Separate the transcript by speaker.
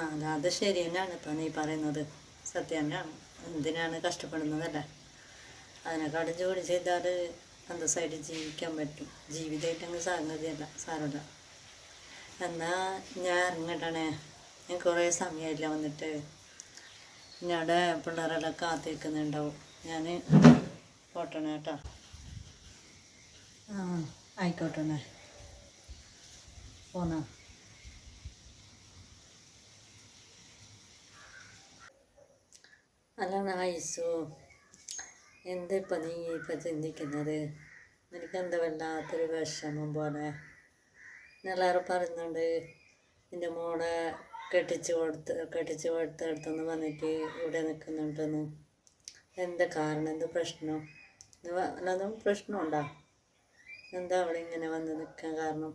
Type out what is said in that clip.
Speaker 1: അല്ല അത് ശരി തന്നെയാണ് ഇപ്പം നീ പറയുന്നത്. സത്യം തന്നെയാണ്. എന്തിനാണ് കഷ്ടപ്പെടുന്നതല്ലേ? അതിനെക്കാട്ടും ജോലി ചെയ്താൽ അന്തസ്സായിട്ട് ജീവിക്കാൻ പറ്റും. ജീവിതമായിട്ടങ്ങ് സംഗതിയല്ല, സാരമില്ല. എന്നാൽ ഞാൻ ഇറങ്ങട്ടണേ. ഞാൻ കുറേ സമയമില്ല വന്നിട്ട്. ഞങ്ങളുടെ പിള്ളേരെല്ലാം കാത്തിരിക്കുന്നുണ്ടാവും. ഞാൻ പോട്ടണേ കേട്ടോ. ആ ആയിക്കോട്ടെ പോന്നാ. അല്ല ഐസു, എന്തിപ്പം നീ ഇപ്പം ചിന്തിക്കുന്നത്? എനിക്കെന്താ വല്ലാത്തൊരു വിഷമം പോലെ. എല്ലാവരും പറയുന്നുണ്ട് എൻ്റെ മോളെ കെട്ടിച്ച് കൊടുത്തടുത്തൊന്ന് വന്നിട്ട് ഇവിടെ നിൽക്കുന്നുണ്ടെന്ന്. എന്താ കാരണം? എന്ത് പ്രശ്നം? അല്ലാതും പ്രശ്നമുണ്ടോ? എന്താ അവിടെ ഇങ്ങനെ വന്ന് നിൽക്കാൻ കാരണം?